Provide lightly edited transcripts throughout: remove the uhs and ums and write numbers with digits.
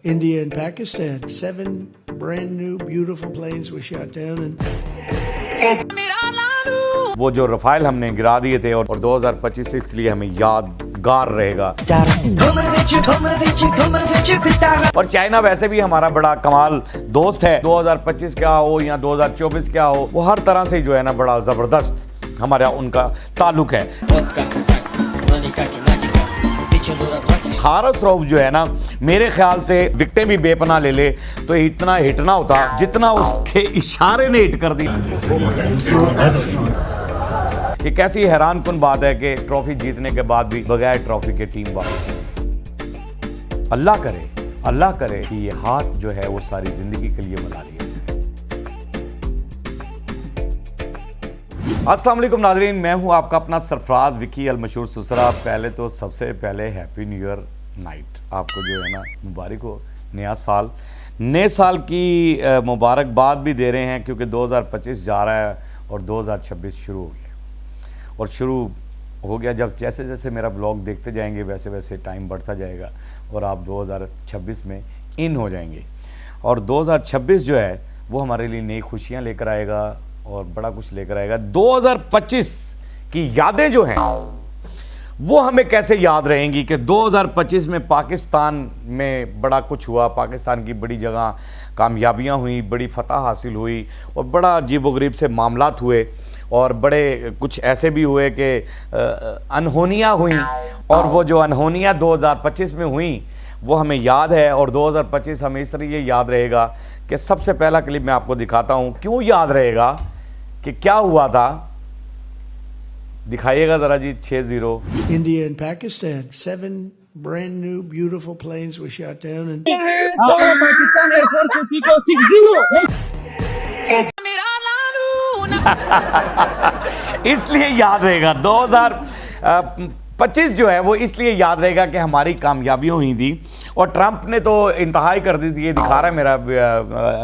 India and Pakistan. 7 brand new beautiful planes were shot down and वो जो Rafale हमने गिरा दिए थे और 2025 से इसलिए हमें यादगार रहेगा। और चाइना वैसे भी हमारा बड़ा कमाल दोस्त है। 2025 क्या हो या 2024 क्या हो, वो हर तरह से जो है ना बड़ा जबरदस्त हमारा उनका ताल्लुक है। हारिस रऊफ जो है ना, मेरे ख्याल से विकेटें भी बेपनाह ले ले तो इतना हिट ना होता जितना उसके इशारे ने हिट कर दी। ये कैसी हैरान कुन बात है कि ट्रॉफी जीतने के बाद भी बगैर ट्रॉफी के टीम वापस। अल्लाह करे कि ये हाथ जो है वो सारी जिंदगी के लिए मिला लिया जाए। अस्सलाम वालेकुम नाज़रीन, मैं हूं आपका अपना सरफराज विकी अल मशहूर सुसरा। पहले तो सबसे पहले हैप्पी न्यू ईयर नाइट आपको जो है ना मुबारक हो। नए साल की मुबारकबाद भी दे रहे हैं क्योंकि 2025 जा रहा है और 2026 शुरू हो गया। और शुरू हो गया जब जैसे जैसे मेरा ब्लॉग देखते जाएंगे वैसे वैसे टाइम बढ़ता जाएगा और आप 2026 में इन हो जाएंगे। और 2026 जो है वो हमारे लिए नई खुशियां लेकर आएगा और बड़ा कुछ लेकर आएगा। 2025 की यादें जो हैं वो हमें कैसे याद रहेंगी कि 2025 में पाकिस्तान में बड़ा कुछ हुआ, पाकिस्तान की बड़ी जगह कामयाबियां हुई, बड़ी फतह हासिल हुई और बड़ा अजीबोगरीब से मामलात हुए और बड़े कुछ ऐसे भी हुए कि अनहोनियाँ हुई। और वो जो अनहोनियाँ 2025 में हुई वो हमें याद है और 2025 हमें इसलिए याद रहेगा कि सबसे पहला क्लिप मैं आपको दिखाता हूँ। क्यों याद रहेगा कि क्या हुआ था, दिखाइएगा ज़रा जी। 6-0 India and Pakistan. 7 brand new beautiful planes were shot down and Pakistan air force किसी को 6-0 इसलिए याद रहेगा 2025 जो है वो इसलिए याद रहेगा कि हमारी कामयाबियां हुई थी। और ट्रंप ने तो इंतहाई कर दी थी। ये दिखा रहा है मेरा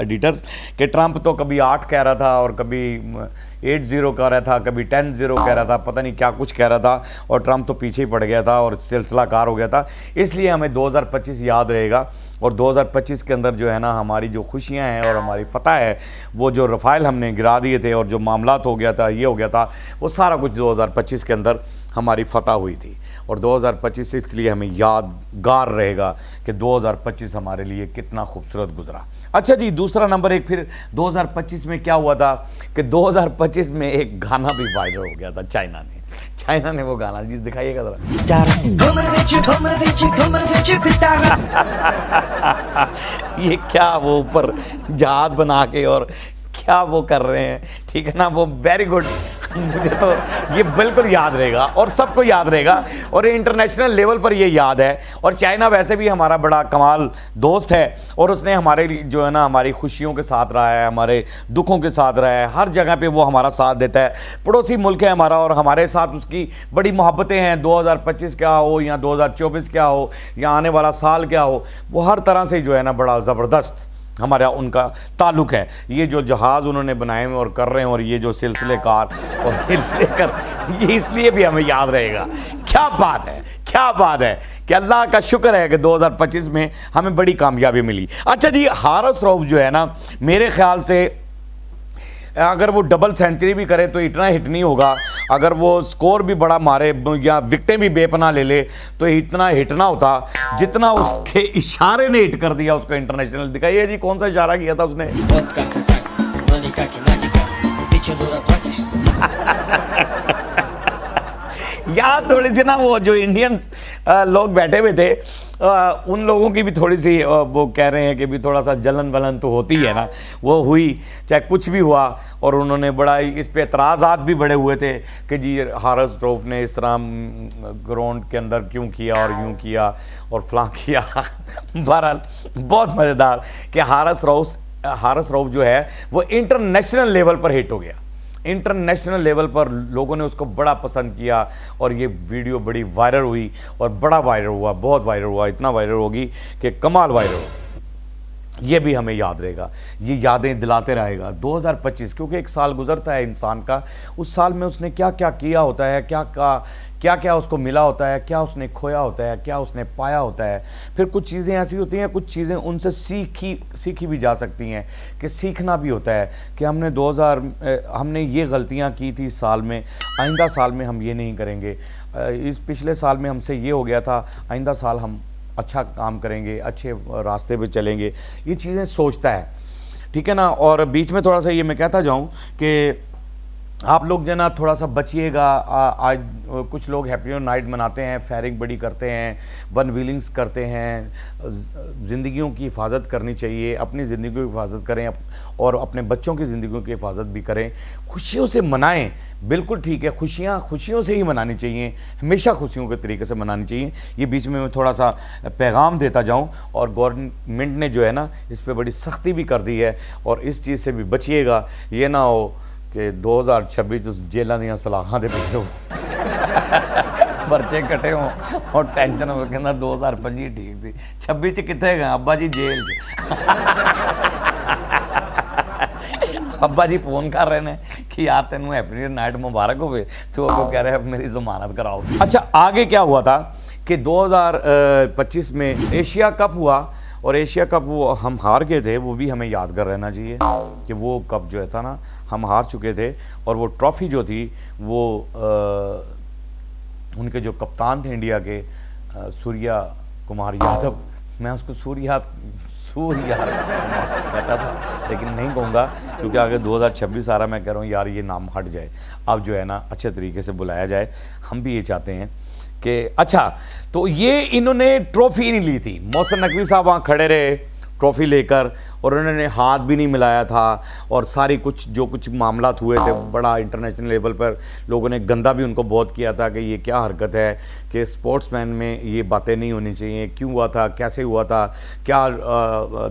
एडिटर्स कि ट्रंप तो कभी 8 कह रहा था और कभी 8-0 कह रहा था, कभी 10-0 कह रहा था, पता नहीं क्या कुछ कह रहा था। और ट्रंप तो पीछे ही पड़ गया था और सिलसिला कार हो गया था। इसलिए हमें 2025 याद रहेगा। और 2025 के अंदर जो है ना हमारी जो खुशियां हैं और हमारी फतह है, वो जो रफाइल हमने गिरा दिए थे और जो मामलात हो गया था, ये हो गया था, वो सारा कुछ 2025 के अंदर हमारी फतह हुई थी। और 2025 इसलिए हमें यादगार रहेगा कि 2025 हमारे लिए कितना खूबसूरत गुजरा। अच्छा जी, दूसरा नंबर एक फिर 2025 में क्या हुआ था कि 2025 में एक गाना भी वायरल हो गया था। चाइना ने वो गाना जी दिखाइएगा ज़रा। ये क्या वो ऊपर जहाज बना के और क्या वो कर रहे हैं, ठीक है ना, वो वेरी गुड। मुझे तो ये बिल्कुल याद रहेगा और सबको याद रहेगा और इंटरनेशनल लेवल पर ये याद है। और चाइना वैसे भी हमारा बड़ा कमाल दोस्त है और उसने हमारे जो है ना हमारी खुशियों के साथ रहा है, हमारे दुखों के साथ रहा है, हर जगह पे वो हमारा साथ देता है। पड़ोसी मुल्क है हमारा और हमारे साथ उसकी बड़ी मोहब्बतें हैं। 2025 क्या हो या 2024 क्या हो या आने वाला साल क्या हो, वो हर तरह से जो है ना बड़ा ज़बरदस्त हमारा उनका ताल्लुक है। ये जो जहाज़ उन्होंने बनाए हुए और कर रहे हैं और ये जो सिलसिले कार और ये लेकर, ये इसलिए भी हमें याद रहेगा। क्या बात है कि अल्लाह का शुक्र है कि 2025 में हमें बड़ी कामयाबी मिली। अच्छा जी, हारिस रऊफ जो है ना, मेरे ख्याल से अगर वो डबल सेंचुरी भी करे तो इतना हिट नहीं होगा। अगर वो स्कोर भी बड़ा मारे या विकेटें भी बेपनाह ले ले तो इतना हिट ना होता जितना उसके इशारे ने हिट कर दिया उसको इंटरनेशनल। दिखाइए जी, कौन सा इशारा किया था उसने। यहाँ थोड़ी सी ना वो जो इंडियंस लोग बैठे हुए थे उन लोगों की भी थोड़ी सी वो कह रहे हैं कि भी थोड़ा सा जलन वलन तो होती है ना, वो हुई चाहे कुछ भी हुआ। और उन्होंने बड़ा इस पे एतराज़ात भी बड़े हुए थे कि जी हारिस रऊफ ने इस तरह ग्राउंड के अंदर क्यों किया और यूँ किया और फलां किया। बहरहाल बहुत मज़ेदार कि हारिस रऊफ जो है वो इंटरनेशनल लेवल पर हिट हो गया। इंटरनेशनल लेवल पर लोगों ने उसको बड़ा पसंद किया और ये वीडियो बड़ी वायरल हुई और बड़ा वायरल हुआ, बहुत वायरल हुआ, इतना वायरल होगी कि कमाल वायरल हो। ये भी हमें याद रहेगा, ये यादें दिलाते रहेगा 2025, क्योंकि एक साल गुजरता है इंसान का, उस साल में उसने क्या क्या किया होता है, क्या क्या उसको मिला होता है, क्या उसने खोया होता है, क्या उसने पाया होता है। फिर कुछ चीज़ें ऐसी होती हैं, कुछ चीज़ें उनसे सीखी भी जा सकती हैं, कि सीखना भी होता है कि हमने ये गलतियां की थी इस साल में, आइंदा साल में हम ये नहीं करेंगे, इस पिछले साल में हमसे ये हो गया था, आइंदा साल हम अच्छा काम करेंगे, अच्छे रास्ते पे चलेंगे, ये चीज़ें सोचता है, ठीक है ना। और बीच में थोड़ा सा ये मैं कहता जाऊँ कि आप लोग जो ना थोड़ा सा बचिएगा। आज कुछ लोग हैप्पी नाइट मनाते हैं, फायरिंग बड़ी करते हैं, वन व्हीलिंग्स करते हैं, ज़िंदगियों की हिफाजत करनी चाहिए, अपनी ज़िंदगी की हिफाजत करें और अपने बच्चों की ज़िंदगियों की हिफाजत भी करें, खुशियों से मनाएं, बिल्कुल ठीक है, खुशियों से ही मनानी चाहिए, हमेशा खुशियों के तरीके से मनानी चाहिए। ये बीच में मैं थोड़ा सा पैगाम देता जाऊँ, और गवर्नमेंट ने जो है ना इस पर बड़ी सख्ती भी कर दी है, और इस चीज़ से भी बचिएगा, ये ना हो कि 2026 जेलों ਦੀਆਂ सलाखां ਦੇ ਪਿੱਛੇ पर्चे कटे हों और टेंशन हो, कहना 2025 ठीक सी, 26 च कित्थे गए अब्बा जी, जेल च। अब्बा जी फोन कर रहे हैं कि यार तेनों हैप्पी नाइट मुबारक होवे, तो वो कह रहे हैं मेरी ज़मानत कराओ। अच्छा, आगे क्या हुआ था कि 2025 में एशिया कप हुआ, और एशिया कप वो हम हार गए थे, वो भी हमें यादगार रहना चाहिए कि वो कप जो है था ना हम हार चुके थे, और वो ट्रॉफ़ी जो थी वो उनके जो कप्तान थे इंडिया के सूर्या कुमार यादव, मैं उसको सूर्या कहता था, लेकिन नहीं कहूँगा क्योंकि आगे 2026 आ रहा, मैं कह रहा हूँ यार ये नाम हट जाए, अब जो है ना अच्छे तरीके से बुलाया जाए। हम भी ये चाहते हैं कि अच्छा, तो ये इन्होंने ट्रॉफ़ी नहीं ली थी, मोहसिन नकवी साहब वहाँ खड़े रहे ट्रॉफ़ी लेकर, और उन्होंने हाथ भी नहीं मिलाया था, और सारी जो कुछ मामलात हुए थे बड़ा इंटरनेशनल लेवल पर लोगों ने गंदा भी उनको बहुत किया था कि ये क्या हरकत है, कि स्पोर्ट्समैन में ये बातें नहीं होनी चाहिए, क्यों हुआ था, कैसे हुआ था, क्या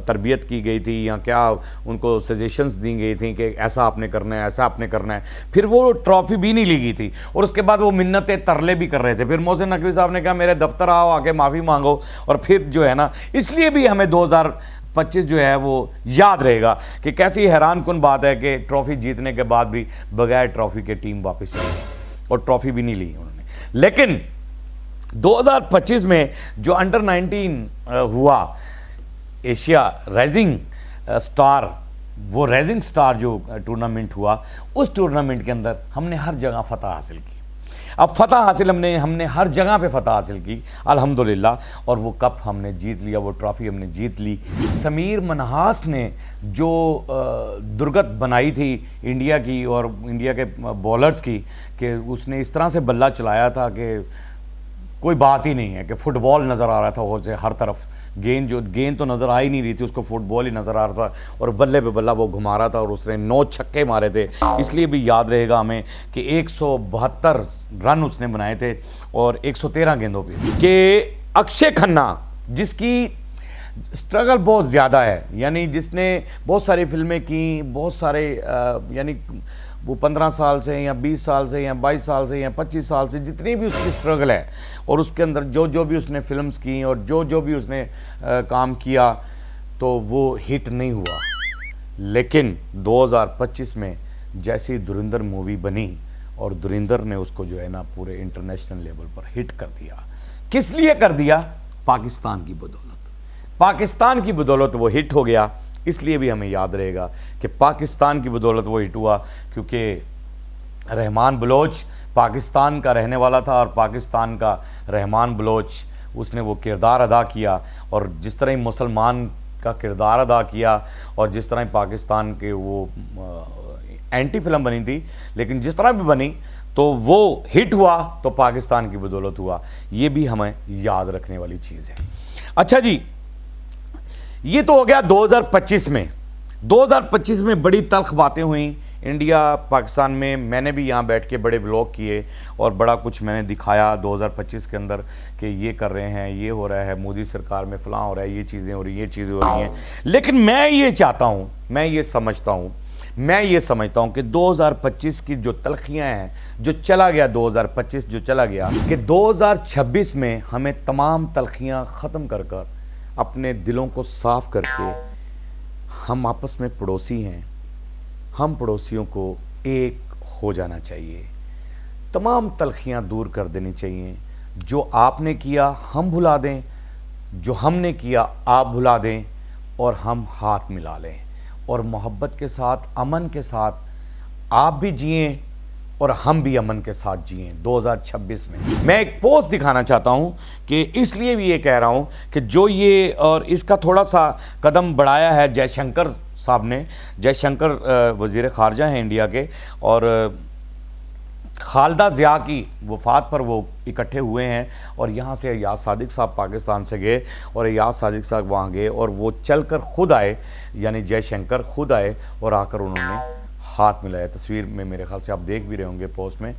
तरबियत की गई थी, या क्या उनको सजेशंस दी गई थी कि ऐसा आपने करना है, ऐसा आपने करना है। फिर वो ट्रॉफ़ी भी नहीं ली गई थी, और उसके बाद वो मिन्नतें तरले भी कर रहे थे। फिर मोहसिन नकवी साहब ने कहा मेरे दफ्तर आओ, आके माफ़ी मांगो, और फिर जो है ना, इसलिए भी हमें 2025 जो है वो याद रहेगा कि कैसी हैरान कुन बात है कि ट्रॉफ़ी जीतने के बाद भी बगैर ट्रॉफ़ी के टीम वापस चली गई, और ट्रॉफ़ी भी नहीं ली उन्होंने। लेकिन 2025 में जो अंडर 19 हुआ एशिया राइजिंग स्टार, वो राइजिंग स्टार जो टूर्नामेंट हुआ, उस टूर्नामेंट के अंदर हमने हर जगह फतह हासिल की। अब फतह हासिल हमने हर जगह पे फतह हासिल की अल्हम्दुलिल्लाह, और वो कप हमने जीत लिया, वो ट्रॉफ़ी हमने जीत ली। समीर मनहास ने जो दुर्गत बनाई थी इंडिया की और इंडिया के बॉलर्स की, कि उसने इस तरह से बल्ला चलाया था कि कोई बात ही नहीं है, कि फुटबॉल नज़र आ रहा था वो से हर तरफ, गेंद तो नज़र आ ही नहीं रही थी, उसको फुटबॉल ही नज़र आ रहा था, और बल्ले पे बल्ला वो घुमा रहा था, और उसने 9 छक्के मारे थे। इसलिए भी याद रहेगा हमें कि 172 रन उसने बनाए थे, और 113 गेंदों पे। कि अक्षय खन्ना, जिसकी स्ट्रगल बहुत ज़्यादा है, यानी जिसने बहुत सारी फिल्में की, बहुत सारे यानी वो 15 साल से या 20 साल से या 22 साल से या 25 साल से जितनी भी उसकी स्ट्रगल है, और उसके अंदर जो भी उसने फिल्म्स की और जो भी उसने काम किया, तो वो हिट नहीं हुआ। लेकिन 2025 में जैसी धुरंधर मूवी बनी, और धुरंधर ने उसको जो है ना पूरे इंटरनेशनल लेवल पर हिट कर दिया। किस लिए कर दिया? पाकिस्तान की बदौलत, पाकिस्तान की बदौलत वो हिट हो गया। इसलिए भी हमें याद रहेगा कि पाकिस्तान की बदौलत वो हिट हुआ, क्योंकि रहमान बलोच पाकिस्तान का रहने वाला था, और पाकिस्तान का रहमान बलोच, उसने वो किरदार अदा किया, और जिस तरह ही मुसलमान का किरदार अदा किया, और जिस तरह पाकिस्तान के वो एंटी फिल्म बनी थी, लेकिन जिस तरह भी बनी तो वो हिट हुआ, तो पाकिस्तान की बदौलत हुआ। ये भी हमें याद रखने वाली चीज़ है। अच्छा जी, ये तो हो गया 2025 में। 2025 में बड़ी तल्ख बातें हुई इंडिया पाकिस्तान में। मैंने भी यहाँ बैठ के बड़े व्लॉग किए, और बड़ा कुछ मैंने दिखाया 2025 के अंदर कि ये कर रहे हैं, ये हो रहा है, मोदी सरकार में फ़लाँ हो रहा है, ये चीज़ें हो रही हैं, ये चीज़ें हो रही हैं। लेकिन मैं ये चाहता हूँ, मैं ये समझता हूँ कि 2025 की जो तलखियाँ हैं, जो चला गया 2025 जो चला गया, कि 2026 में हमें तमाम तलखियाँ ख़त्म कर अपने दिलों को साफ़ करके हम आपस में पड़ोसी हैं, हम पड़ोसियों को एक हो जाना चाहिए, तमाम तलखियाँ दूर कर देनी चाहिए। जो आपने किया हम भुला दें, जो हमने किया आप भुला दें, और हम हाथ मिला लें और मोहब्बत के साथ, अमन के साथ आप भी जिएं और हम भी अमन के साथ जिएं 2026 में। मैं एक पोस्ट दिखाना चाहता हूं कि इसलिए भी ये कह रहा हूं कि जो ये और इसका थोड़ा सा कदम बढ़ाया है जयशंकर साहब ने। जयशंकर वज़ीर ख़ारजा हैं इंडिया के, और खालदा ज़िया की वफ़ात पर वो इकट्ठे हुए हैं, और यहाँ से अय्याज़ सादिक साहब पाकिस्तान से गए और अय्याज़ सादिक साहब वहाँ गए और वो चल कर ख़ुद आए, यानी जयशंकर खुद आए और आकर उन्होंने हाथ मिलाया। तस्वीर में मेरे ख्याल से आप देख भी रहे होंगे पोस्ट में,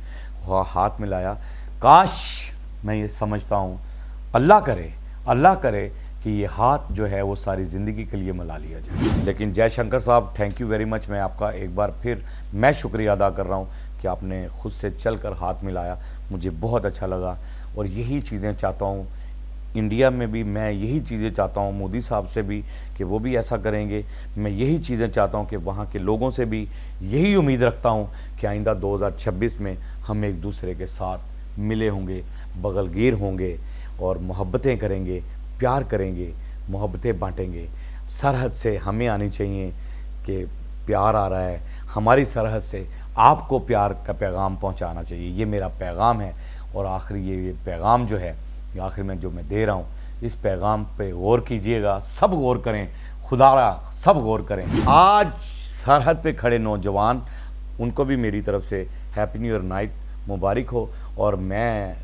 हाथ मिलाया। काश, मैं ये समझता हूँ अल्लाह करे कि ये हाथ जो है वो सारी ज़िंदगी के लिए मिला लिया जाए। लेकिन जयशंकर साहब, थैंक यू वेरी मच। मैं आपका एक बार फिर मैं शुक्रिया अदा कर रहा हूँ कि आपने ख़ुद से चल कर हाथ मिलाया, मुझे बहुत अच्छा लगा। और यही चीज़ें चाहता हूँ इंडिया में भी, मैं यही चीज़ें चाहता हूँ मोदी साहब से भी कि वो भी ऐसा करेंगे। मैं यही चीज़ें चाहता हूँ कि वहाँ के लोगों से भी यही उम्मीद रखता हूँ कि आइंदा 2026 में हम एक दूसरे के साथ मिले होंगे, बगलगीर होंगे और मोहब्बतें करेंगे, प्यार करेंगे, मोहब्बतें बांटेंगे। सरहद से हमें आनी चाहिए कि प्यार आ रहा है, हमारी सरहद से आपको प्यार का पैगाम पहुँचाना चाहिए। ये मेरा पैगाम है। और आखिरी ये पैगाम जो है, आखिर में जो मैं दे रहा हूँ, इस पैगाम पे गौर कीजिएगा, सब गौर करें, खुदारा सब गौर करें। आज सरहद पे खड़े नौजवान, उनको भी मेरी तरफ से हैप्पी न्यू ईयर नाइट मुबारक हो। और मैं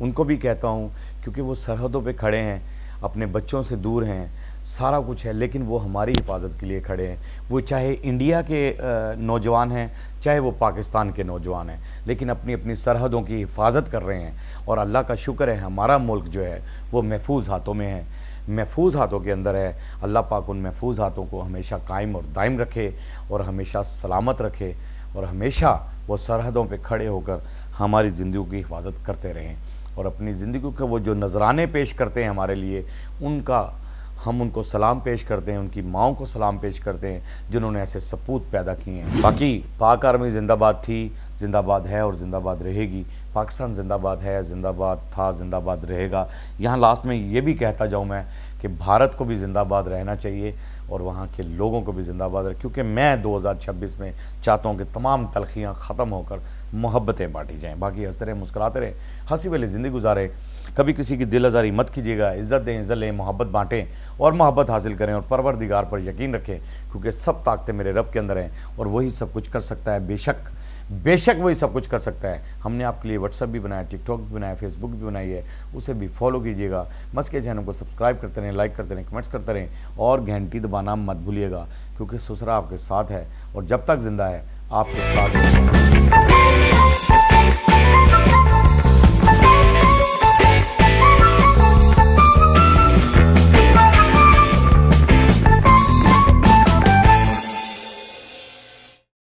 उनको भी कहता हूँ क्योंकि वो सरहदों पे खड़े हैं, अपने बच्चों से दूर हैं, सारा कुछ है, लेकिन वो हमारी हिफाजत के लिए खड़े हैं। वो चाहे इंडिया के नौजवान हैं, चाहे वो पाकिस्तान के नौजवान हैं, लेकिन अपनी अपनी सरहदों की हिफाजत कर रहे हैं। और अल्लाह का शुक्र है, हमारा मुल्क जो है वो महफूज हाथों में है, महफूज हाथों के अंदर है। अल्लाह पाक उन महफूज हाथों को हमेशा कायम और दायम रखे और हमेशा सलामत रखे, और हमेशा वो सरहदों पे खड़े होकर हमारी ज़िंदगी की हिफाजत करते रहें। और अपनी ज़िंदगी के वो जो नजराने पेश करते हैं हमारे लिए, हम उनको सलाम पेश करते हैं, उनकी माओं को सलाम पेश करते हैं जिन्होंने ऐसे सपूत पैदा किए हैं। बाकी पाक आर्मी जिंदाबाद थी, जिंदाबाद है और ज़िंदाबाद रहेगी। पाकिस्तान जिंदाबाद है, जिंदाबाद था, जिंदाबाद रहेगा। यहाँ लास्ट में ये भी कहता जाऊँ मैं कि भारत को भी जिंदाबाद रहना चाहिए और वहाँ के लोगों को भी जिंदाबाद रहे, क्योंकि मैं 2026 में चाहता हूँ कि तमाम तलखियाँ ख़त्म होकर मोहब्बतें बांटी जाएँ। बाकी हंसते रहें, मुस्कुराते रहें, हंसी वाली ज़िंदगी गुजारें। कभी किसी की दिल आज़ारी मत कीजिएगा, इज़्ज़त दें, इज़्ज़त लें, मोहब्बत बांटें और मोहब्बत हासिल करें, और परवरदिगार पर यकीन रखें, क्योंकि सब ताकतें मेरे रब के अंदर हैं और वही सब कुछ कर सकता है। बेशक वही सब कुछ कर सकता है। हमने आपके लिए व्हाट्सएप भी बनाया, टिकटॉक भी बनाया, फेसबुक भी बनाई है, उसे भी फॉलो कीजिएगा। मस्त के चैनल को सब्सक्राइब करते रहें, लाइक करते रहें, कमेंट्स करते रहें और घंटी दबाना मत भूलिएगा, क्योंकि ससुरा आपके साथ है और जब तक जिंदा है आपके साथ है।